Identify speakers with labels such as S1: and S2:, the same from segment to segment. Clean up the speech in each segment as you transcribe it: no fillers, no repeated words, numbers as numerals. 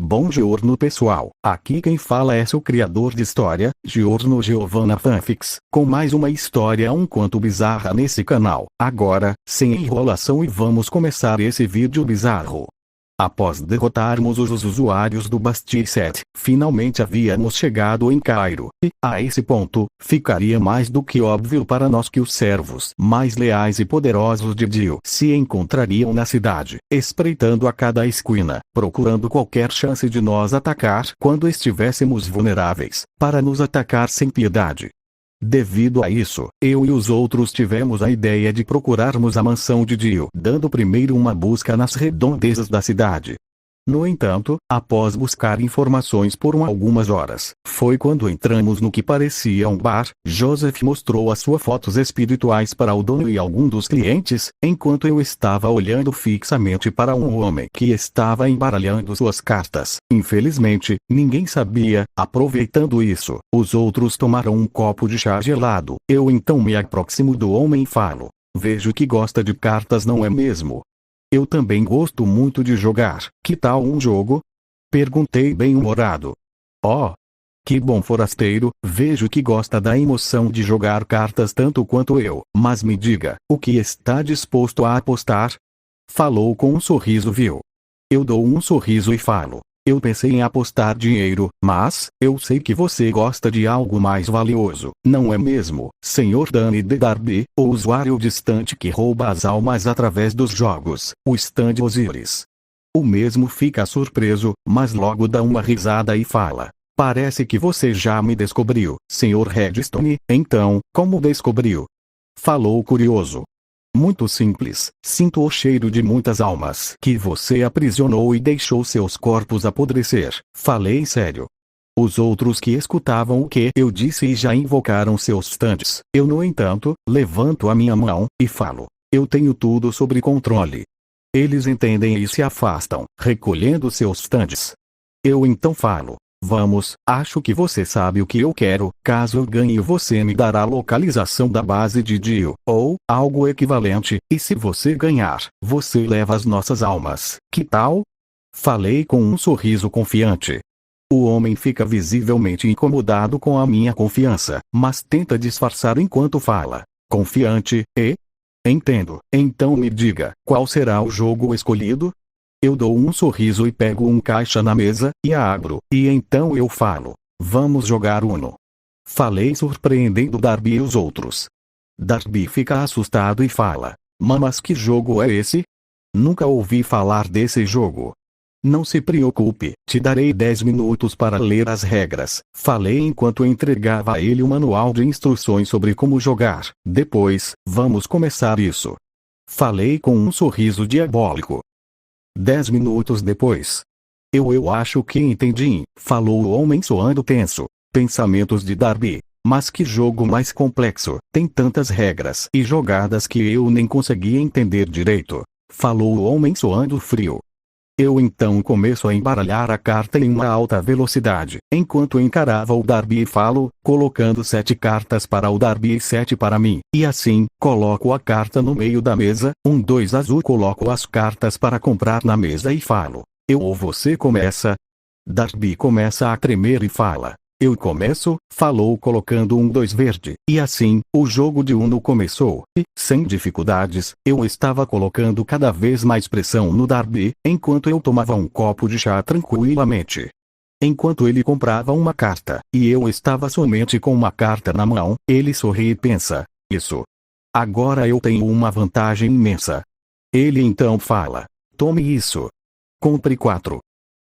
S1: Bom giorno pessoal, aqui quem fala é seu criador de história, Giorno Giovanna Fanfics, com mais uma história um quanto bizarra nesse canal. Agora, sem enrolação e vamos começar esse vídeo bizarro. Após derrotarmos os usuários do Bastille 7, finalmente havíamos chegado em Cairo, e, a esse ponto, ficaria mais do que óbvio para nós que os servos mais leais e poderosos de Dio se encontrariam na cidade, espreitando a cada esquina, procurando qualquer chance de nos atacar quando estivéssemos vulneráveis, para nos atacar sem piedade. Devido a isso, eu e os outros tivemos a ideia de procurarmos a mansão de Dio, dando primeiro uma busca nas redondezas da cidade. No entanto, após buscar informações por algumas horas, foi quando entramos no que parecia um bar. Joseph mostrou as suas fotos espirituais para o dono e algum dos clientes, enquanto eu estava olhando fixamente para um homem que estava embaralhando suas cartas. Infelizmente, ninguém sabia. Aproveitando isso, os outros tomaram um copo de chá gelado. Eu então me aproximo do homem e falo: "Vejo que gosta de cartas, não é mesmo? Eu também gosto muito de jogar. Que tal um jogo?" Perguntei bem-humorado. "Oh, que bom, forasteiro, vejo que gosta da emoção de jogar cartas tanto quanto eu. Mas me diga, o que está disposto a apostar?" Falou com um sorriso vil. Eu dou um sorriso e falo: "Eu pensei em apostar dinheiro, mas eu sei que você gosta de algo mais valioso, não é mesmo, Sr. Danny de Darby, o usuário distante que rouba as almas através dos jogos, o Stand Osiris?" O mesmo fica surpreso, mas logo dá uma risada e fala: "Parece que você já me descobriu, Sr. Redstone. Então, como descobriu?" Falou curioso. "Muito simples, sinto o cheiro de muitas almas que você aprisionou e deixou seus corpos apodrecer." Falei sério. Os outros que escutavam o que eu disse e já invocaram seus stands. Eu, no entanto, levanto a minha mão e falo: "Eu tenho tudo sob controle." Eles entendem e se afastam, recolhendo seus stands. Eu então falo: "Vamos, acho que você sabe o que eu quero. Caso eu ganhe, você me dará a localização da base de Dio, ou algo equivalente, e se você ganhar, você leva as nossas almas. Que tal?" Falei com um sorriso confiante. O homem fica visivelmente incomodado com a minha confiança, mas tenta disfarçar enquanto fala: "Confiante, e? Entendo. Então me diga, qual será o jogo escolhido?" Eu dou um sorriso e pego um caixa na mesa, e a abro, e então eu falo: "Vamos jogar Uno." Falei surpreendendo Darby e os outros. Darby fica assustado e fala: Mas que jogo é esse? Nunca ouvi falar desse jogo." "Não se preocupe, te darei 10 minutos para ler as regras." Falei enquanto entregava a ele o manual de instruções sobre como jogar. "Depois, vamos começar isso." Falei com um sorriso diabólico. 10 minutos depois. Eu acho que entendi", falou o homem soando tenso. Pensamentos de Darby: "Mas que jogo mais complexo, tem tantas regras e jogadas que eu nem conseguia entender direito." Falou o homem soando frio. Eu então começo a embaralhar a carta em uma alta velocidade, enquanto encarava o Darby e falo, colocando 7 cartas para o Darby e 7 para mim, e assim, coloco a carta no meio da mesa, 2 azul, coloco as cartas para comprar na mesa e falo: "Eu ou você começa?" Darby começa a tremer e fala: "Eu começo." Falou colocando 2 verde, e assim, o jogo de Uno começou, e, sem dificuldades, eu estava colocando cada vez mais pressão no Darby, enquanto eu tomava um copo de chá tranquilamente. Enquanto ele comprava uma carta, e eu estava somente com uma carta na mão, ele sorri e pensa: "Isso. Agora eu tenho uma vantagem imensa." Ele então fala: "Tome isso. Compre 4."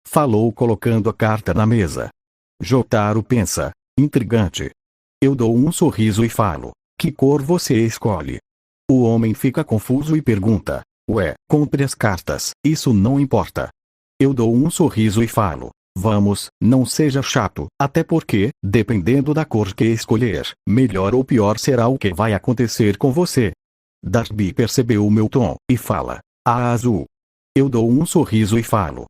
S1: Falou colocando a carta na mesa. Jotaro pensa: "Intrigante." Eu dou um sorriso e falo: "Que cor você escolhe?" O homem fica confuso e pergunta: "Ué, compre as cartas, isso não importa." Eu dou um sorriso e falo: "Vamos, não seja chato, até porque, dependendo da cor que escolher, melhor ou pior será o que vai acontecer com você." Darby percebeu o meu tom, e fala: "A azul." Eu dou um sorriso e falo: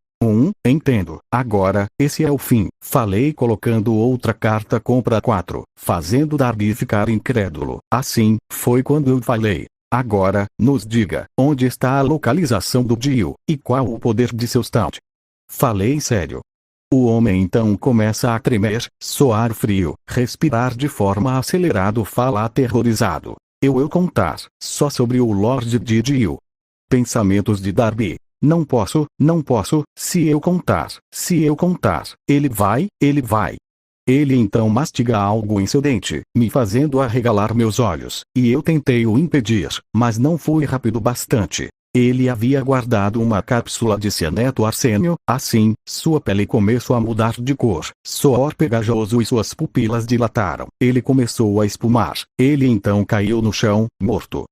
S1: Entendo. Agora, esse é o fim." Falei colocando outra carta compra 4, fazendo Darby ficar incrédulo. Assim, foi quando eu falei: "Agora, nos diga, onde está a localização do Dio, e qual o poder de seu stand?" Falei sério. O homem então começa a tremer, soar frio, respirar de forma acelerada, fala aterrorizado. Eu contar, só sobre o Lord Didio. Pensamentos de Darby. Não posso, se eu contar, ele vai. Ele então mastiga algo em seu dente, me fazendo arregalar meus olhos, e eu tentei o impedir, mas não fui rápido bastante. Ele havia guardado uma cápsula de cianeto arsênio, assim, sua pele começou a mudar de cor, suor pegajoso e suas pupilas dilataram. Ele começou a espumar, ele então caiu no chão, morto.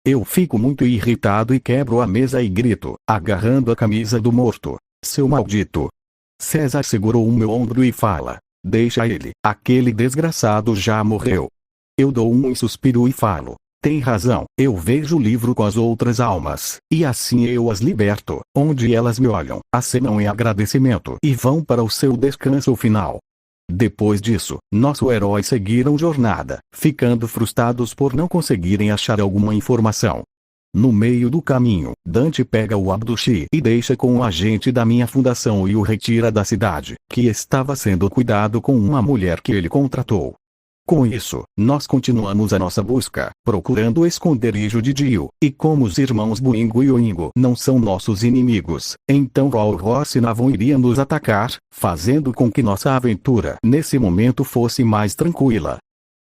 S1: Eu fico muito irritado e quebro a mesa e grito, agarrando a camisa do morto. Seu maldito! César segurou o meu ombro e fala, deixa ele, aquele desgraçado já morreu. Eu dou um suspiro e falo, tem razão, eu vejo o livro com as outras almas, e assim eu as liberto, onde elas me olham, acenam em agradecimento e vão para o seu descanso final. Depois disso, nosso herói seguiram jornada, ficando frustrados por não conseguirem achar alguma informação. No meio do caminho, Dante pega o Abdushi e deixa com um agente da minha fundação e o retira da cidade, que estava sendo cuidado com uma mulher que ele contratou. Com isso, nós continuamos a nossa busca, procurando o esconderijo de Dio, e como os irmãos Boingo e Oingo não são nossos inimigos, então Ross e Navon iriam nos atacar, fazendo com que nossa aventura nesse momento fosse mais tranquila.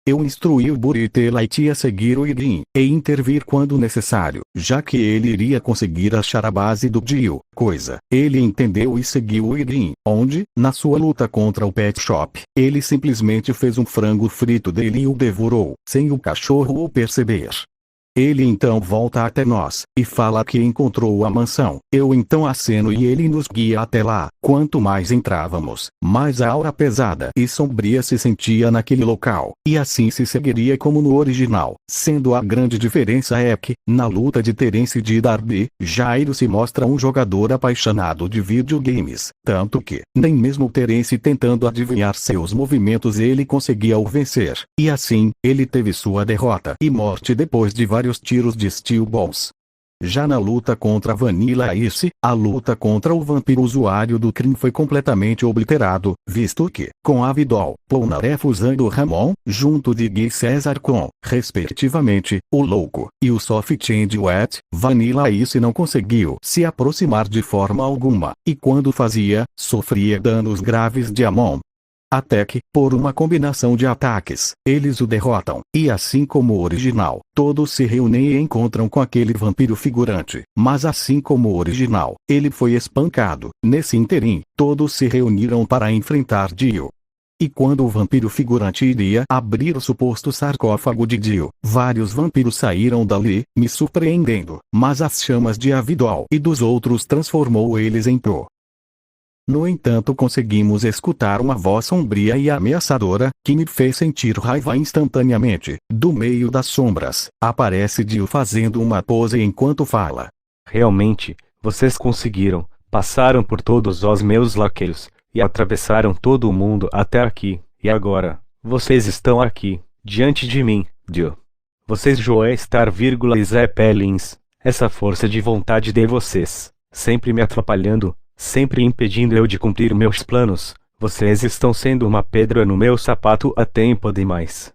S1: Eu instruí o Buritelite a seguir o Irin, e intervir quando necessário, já que ele iria conseguir achar a base do Dio, coisa. Ele entendeu e seguiu o Irin, onde, na sua luta contra o Pet Shop, ele simplesmente fez um frango frito dele e o devorou, sem o cachorro o perceber. Ele então volta até nós, e fala que encontrou a mansão. Eu então aceno e ele nos guia até lá. Quanto mais entrávamos, mais a aura pesada e sombria se sentia naquele local, e assim se seguiria como no original, sendo a grande diferença é que, na luta de Terence e Darby, Jairo se mostra um jogador apaixonado de videogames, tanto que, nem mesmo Terence tentando adivinhar seus movimentos ele conseguia o vencer, e assim, ele teve sua derrota e morte depois de vários tiros de Steel Balls. Já na luta contra Vanilla Ice, a luta contra o vampiro usuário do crime foi completamente obliterado, visto que, com Avidol, Polnareff usando Ramon, junto de Guy César com, respectivamente, o Louco, e o Soft and Wet, Vanilla Ice não conseguiu se aproximar de forma alguma, e quando fazia, sofria danos graves de Amon. Até que, por uma combinação de ataques, eles o derrotam, e assim como o original, todos se reúnem e encontram com aquele vampiro figurante, mas assim como o original, ele foi espancado. Nesse interim, todos se reuniram para enfrentar Dio. E quando o vampiro figurante iria abrir o suposto sarcófago de Dio, vários vampiros saíram dali, me surpreendendo, mas as chamas de Avidol e dos outros transformou eles em pó. No entanto, conseguimos escutar uma voz sombria e ameaçadora, que me fez sentir raiva instantaneamente. Do meio das sombras, aparece Dio fazendo uma pose enquanto fala.
S2: Realmente, vocês conseguiram, passaram por todos os meus laqueiros, e atravessaram todo o mundo até aqui, e agora, vocês estão aqui, diante de mim, Dio. Vocês Joestar, e Zeppelins, essa força de vontade de vocês, sempre me atrapalhando, sempre impedindo eu de cumprir meus planos, vocês estão sendo uma pedra no meu sapato há tempo demais.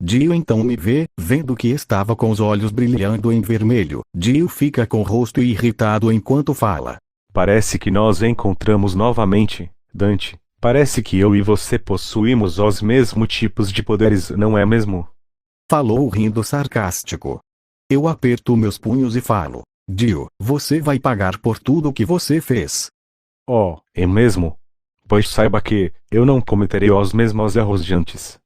S1: Dio então me vê, vendo que estava com os olhos brilhando em vermelho. Dio fica com o rosto irritado enquanto fala.
S2: Parece que nós encontramos novamente, Dante. Parece que eu e você possuímos os mesmos tipos de poderes, não é mesmo?
S1: Falou rindo sarcástico. Eu aperto meus punhos e falo. Dio, você vai pagar por tudo o que você fez.
S2: Oh, é mesmo? Pois saiba que, eu não cometerei os mesmos erros de antes.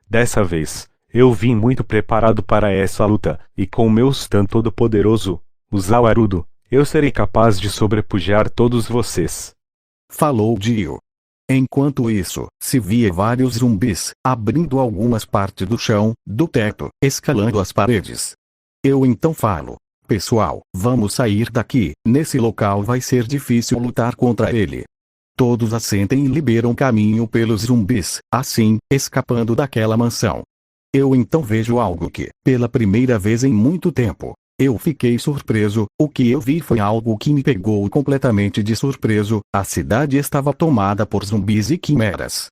S2: Dessa vez, eu vim muito preparado para essa luta, e com o meu Stan todo-poderoso, o Zawarudo, eu serei capaz de sobrepujar todos vocês.
S1: Falou Dio. Enquanto isso, se via vários zumbis, abrindo algumas partes do chão, do teto, escalando as paredes. Eu então falo. Pessoal, vamos sair daqui, nesse local vai ser difícil lutar contra ele. Todos assentem e liberam caminho pelos zumbis, assim, escapando daquela mansão. Eu então vejo algo que, pela primeira vez em muito tempo, Eu fiquei surpreso. O que eu vi foi algo que me pegou completamente de surpreso. A cidade estava tomada por zumbis e quimeras.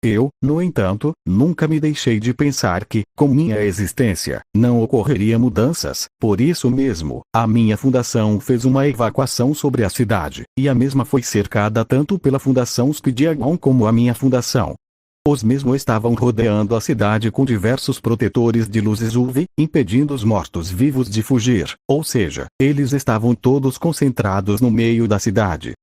S1: Eu, no entanto, nunca me deixei de pensar que, com minha existência, não ocorreria mudanças. Por isso mesmo, a minha fundação fez uma evacuação sobre a cidade, e a mesma foi cercada tanto pela Fundação Speedwagon como a minha fundação. Os mesmos estavam rodeando a cidade com diversos protetores de luzes UV, impedindo os mortos-vivos de fugir, ou seja, eles estavam todos concentrados no meio da cidade.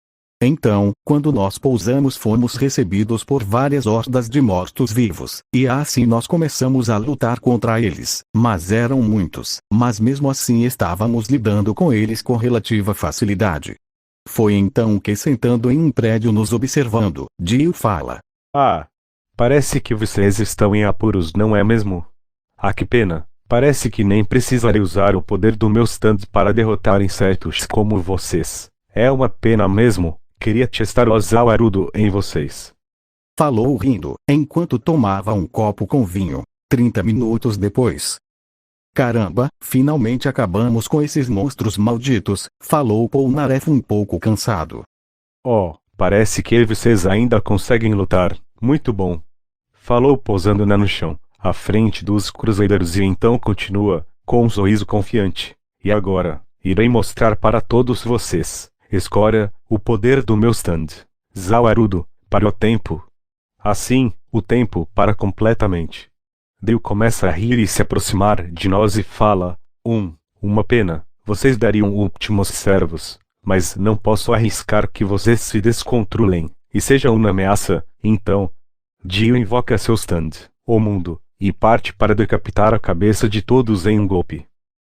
S1: Então, quando nós pousamos, fomos recebidos por várias hordas de mortos-vivos, e assim nós começamos a lutar contra eles, mas eram muitos, mas mesmo assim estávamos lidando com eles com relativa facilidade. Foi então que, sentando em um prédio nos observando, Jill fala:
S2: Ah, parece que vocês estão em apuros, não é mesmo? Ah, que pena. Parece que nem precisarei usar o poder do meu stand para derrotar insetos como vocês. É uma pena mesmo. Queria testar o Zawarudo em vocês.
S1: Falou rindo, enquanto tomava um copo com vinho. 30 minutos depois. Caramba, finalmente acabamos com esses monstros malditos, falou Polnareff um pouco cansado.
S2: Oh, parece que vocês ainda conseguem lutar. Muito bom. Falou pousando no chão, à frente dos cruzeiros, e então continua, com um sorriso confiante. E agora, irei mostrar para todos vocês, escória, o poder do meu stand. Zawarudo, para o tempo. Assim, o tempo para completamente. Dale começa a rir e se aproximar de nós e fala: uma pena, vocês dariam últimos servos, mas não posso arriscar que vocês se descontrolem, e sejam uma ameaça, então. Dio invoca seu stand, o mundo, e parte para decapitar a cabeça de todos em um golpe.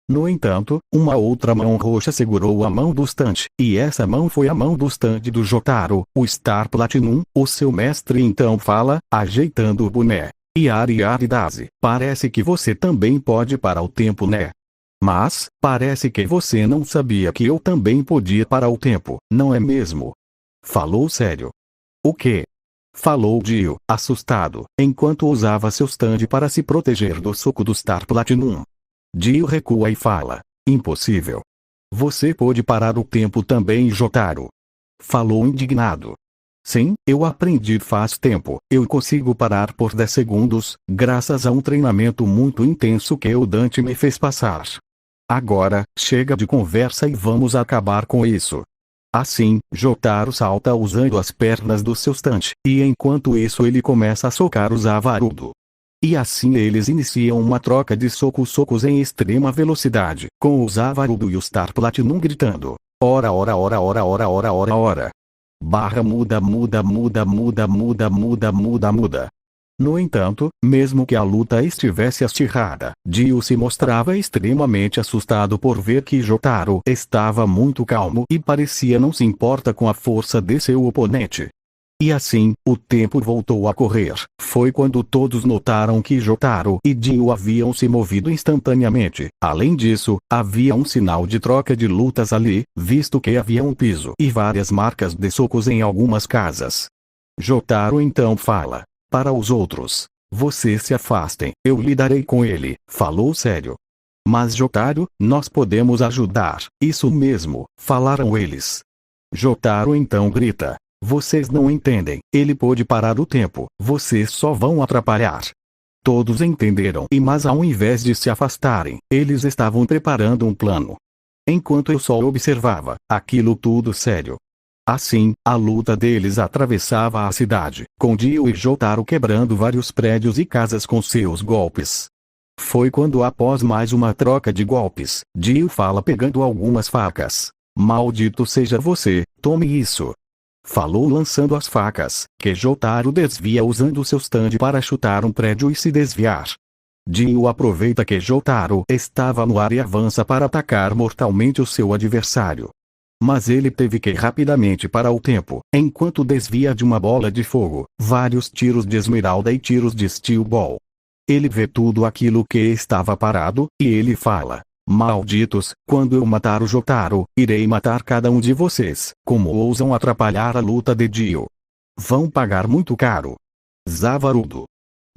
S1: No entanto, uma outra mão roxa segurou a mão do stand, e essa mão foi a mão do stand do Jotaro, o Star Platinum, o seu mestre. Então fala, ajeitando o boné: Yari Daze, parece que você também pode parar o tempo, né? Mas, parece que você não sabia que eu também podia parar o tempo, não é mesmo? Falou sério. O quê? Falou Dio, assustado, enquanto usava seu stand para se proteger do soco do Star Platinum. Dio recua e fala: impossível. Você pode parar o tempo também, Jotaro. Falou indignado. Sim, eu aprendi faz tempo. Eu consigo parar por 10 segundos, graças a um treinamento muito intenso que o Dante me fez passar. Agora, chega de conversa e vamos acabar com isso. Assim, Jotaro salta usando as pernas do seu stand, e enquanto isso ele começa a socar o Zawarudo. E assim eles iniciam uma troca de socos em extrema velocidade, com o Zawarudo e o Star Platinum gritando: ora. Barra muda. No entanto, mesmo que a luta estivesse acirrada, Dio se mostrava extremamente assustado por ver que Jotaro estava muito calmo e parecia não se importa com a força de seu oponente. E assim, o tempo voltou a correr. Foi quando todos notaram que Jotaro e Dio haviam se movido instantaneamente. Além disso, havia um sinal de troca de lutas ali, visto que havia um piso e várias marcas de socos em algumas casas. Jotaro então fala: para os outros, vocês se afastem, eu lidarei com ele, falou sério. Mas Jotaro, nós podemos ajudar. Isso mesmo, falaram eles. Jotaro então grita: vocês não entendem, ele pode parar o tempo, vocês só vão atrapalhar. Todos entenderam, mas ao invés de se afastarem, eles estavam preparando um plano. Enquanto eu só observava, aquilo tudo sério. Assim, a luta deles atravessava a cidade, com Dio e Jotaro quebrando vários prédios e casas com seus golpes. Foi quando, após mais uma troca de golpes, Dio fala pegando algumas facas: maldito seja você, tome isso. Falou lançando as facas, que Jotaro desvia usando seu stand para chutar um prédio e se desviar. Dio aproveita que Jotaro estava no ar e avança para atacar mortalmente o seu adversário. Mas ele teve que rapidamente parar o tempo, enquanto desvia de uma bola de fogo, vários tiros de esmeralda e tiros de steel ball. Ele vê tudo aquilo que estava parado, e ele fala: malditos, quando eu matar o Jotaro, irei matar cada um de vocês. Como ousam atrapalhar a luta de Dio? Vão pagar muito caro. Zawarudo.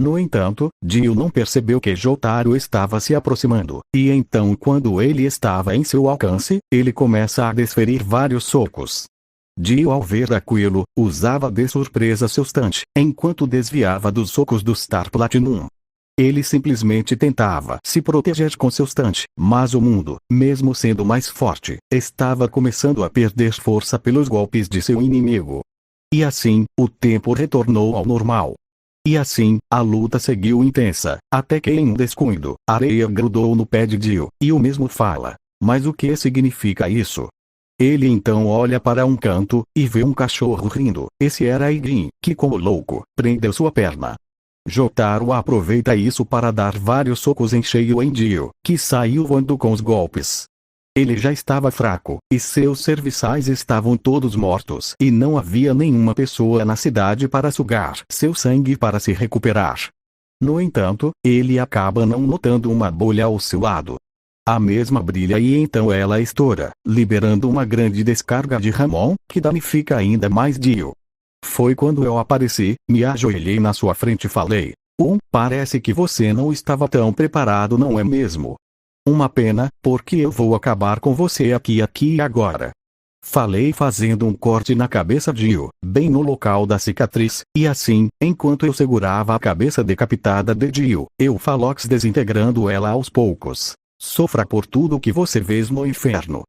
S1: No entanto, Dio não percebeu que Jotaro estava se aproximando, e então quando ele estava em seu alcance, ele começa a desferir vários socos. Dio, ao ver aquilo, usava de surpresa seu stun, enquanto desviava dos socos do Star Platinum. Ele simplesmente tentava se proteger com seu stun, mas o mundo, mesmo sendo mais forte, estava começando a perder força pelos golpes de seu inimigo. E assim, o tempo retornou ao normal. E assim, a luta seguiu intensa, até que em um descuido, a areia grudou no pé de Dio, e o mesmo fala: mas o que significa isso? Ele então olha para um canto, e vê um cachorro rindo. Esse era Igin, que como louco, prendeu sua perna. Jotaro aproveita isso para dar vários socos em cheio em Dio, que saiu voando com os golpes. Ele já estava fraco, e seus serviçais estavam todos mortos e não havia nenhuma pessoa na cidade para sugar seu sangue para se recuperar. No entanto, ele acaba não notando uma bolha ao seu lado. A mesma brilha e então ela estoura, liberando uma grande descarga de Ramon, que danifica ainda mais Dio. Foi quando eu apareci, me ajoelhei na sua frente e falei: parece que você não estava tão preparado, não é mesmo? Uma pena, porque eu vou acabar com você aqui e agora. Falei fazendo um corte na cabeça de Dio, bem no local da cicatriz, e assim, enquanto eu segurava a cabeça decapitada de Dio, eu falox desintegrando ela aos poucos. Sofra por tudo que você fez no inferno.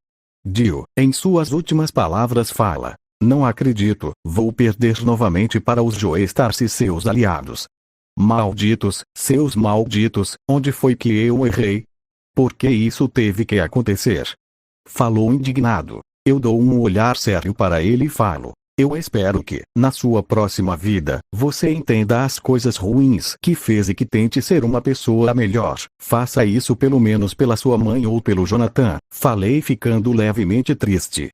S1: Dio, em suas últimas palavras fala: não acredito, vou perder novamente para os Joestars e seus aliados. Malditos, seus malditos, onde foi que eu errei? Por que isso teve que acontecer? Falou indignado. Eu dou um olhar sério para ele e falo: eu espero que, na sua próxima vida, você entenda as coisas ruins que fez e que tente ser uma pessoa melhor. Faça isso pelo menos pela sua mãe ou pelo Jonathan. Falei ficando levemente triste.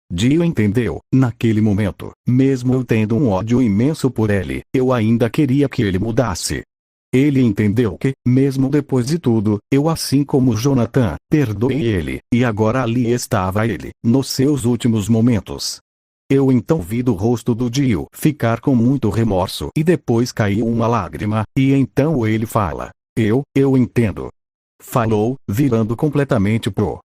S1: Dio entendeu. Naquele momento, mesmo eu tendo um ódio imenso por ele, eu ainda queria que ele mudasse. Ele entendeu que, mesmo depois de tudo, eu, assim como Jonathan, perdoei ele, e agora ali estava ele, nos seus últimos momentos. Eu então vi do rosto do Dio ficar com muito remorso e depois caiu uma lágrima, e então ele fala: eu entendo. Falou, virando completamente pro.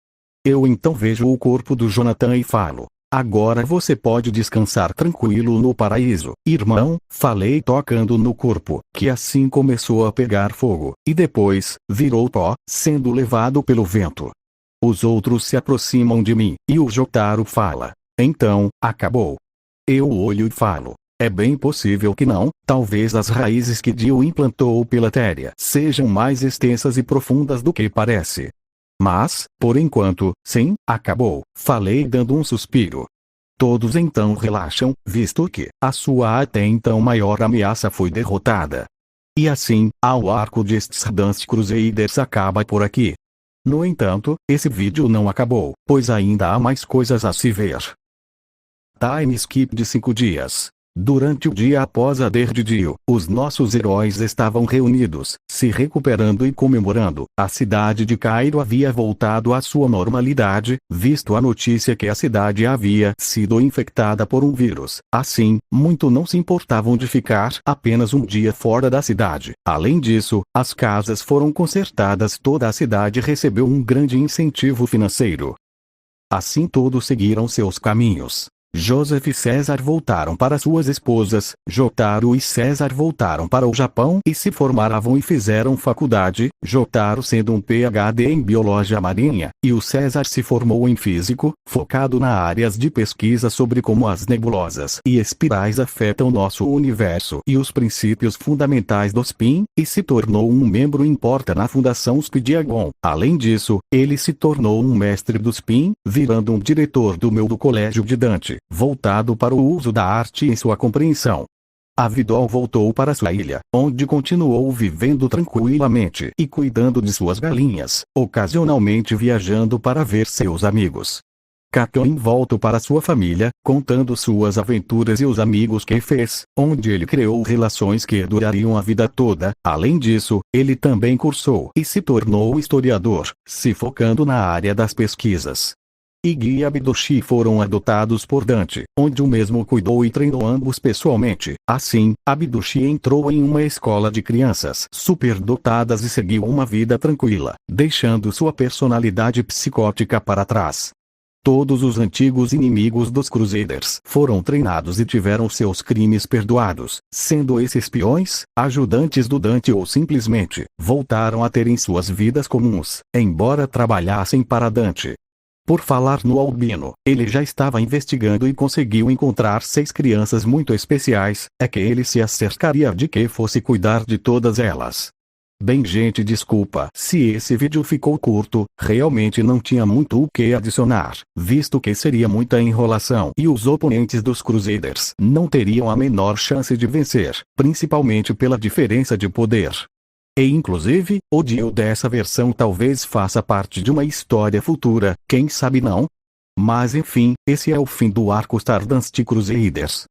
S1: Eu então vejo o corpo do Jonathan e falo: agora você pode descansar tranquilo no paraíso, irmão. Falei tocando no corpo, que assim começou a pegar fogo, e depois, virou pó, sendo levado pelo vento. Os outros se aproximam de mim, e o Jotaro fala: então, acabou. Eu olho e falo: é bem possível que não, talvez as raízes que Dio implantou pela terra sejam mais extensas e profundas do que parece. Mas, por enquanto, sim, acabou. Falei dando um suspiro. Todos então relaxam, visto que a sua até então maior ameaça foi derrotada. E assim, o arco de Stardust Crusaders acaba por aqui. No entanto, esse vídeo não acabou, pois ainda há mais coisas a se ver. Time skip de 5 dias. Durante o dia após a de Dio, os nossos heróis estavam reunidos, se recuperando e comemorando. A cidade de Cairo havia voltado à sua normalidade, visto a notícia que a cidade havia sido infectada por um vírus. Assim, muito não se importavam de ficar apenas um dia fora da cidade. Além disso, as casas foram consertadas, toda a cidade recebeu um grande incentivo financeiro. Assim todos seguiram seus caminhos. Joseph e César voltaram para suas esposas, Jotaro e César voltaram para o Japão e se formaram e fizeram faculdade, Jotaro sendo um PhD em Biologia Marinha, e o César se formou em Físico, focado na áreas de pesquisa sobre como as nebulosas e espirais afetam nosso universo e os princípios fundamentais do spin, e se tornou um membro importa na Fundação Speediagon. Além disso, ele se tornou um mestre do spin, virando um diretor do Colégio de Dante, voltado para o uso da arte em sua compreensão. Avidol voltou para sua ilha, onde continuou vivendo tranquilamente e cuidando de suas galinhas, ocasionalmente viajando para ver seus amigos. Kaken voltou para sua família, contando suas aventuras e os amigos que fez, onde ele criou relações que durariam a vida toda. Além disso, ele também cursou e se tornou historiador, se focando na área das pesquisas. Iggy e Abdushi foram adotados por Dante, onde o mesmo cuidou e treinou ambos pessoalmente. Assim, Abdushi entrou em uma escola de crianças superdotadas e seguiu uma vida tranquila, deixando sua personalidade psicótica para trás. Todos os antigos inimigos dos Crusaders foram treinados e tiveram seus crimes perdoados, sendo esses espiões, ajudantes do Dante ou simplesmente voltaram a terem suas vidas comuns, embora trabalhassem para Dante. Por falar no Albino, ele já estava investigando e conseguiu encontrar 6 crianças muito especiais, é que ele se acercaria de que fosse cuidar de todas elas. Bem gente, desculpa se esse vídeo ficou curto, realmente não tinha muito o que adicionar, visto que seria muita enrolação e os oponentes dos Crusaders não teriam a menor chance de vencer, principalmente pela diferença de poder. E inclusive, o Dio dessa versão talvez faça parte de uma história futura, quem sabe não? Mas enfim, esse é o fim do arco Stardust Crusaders.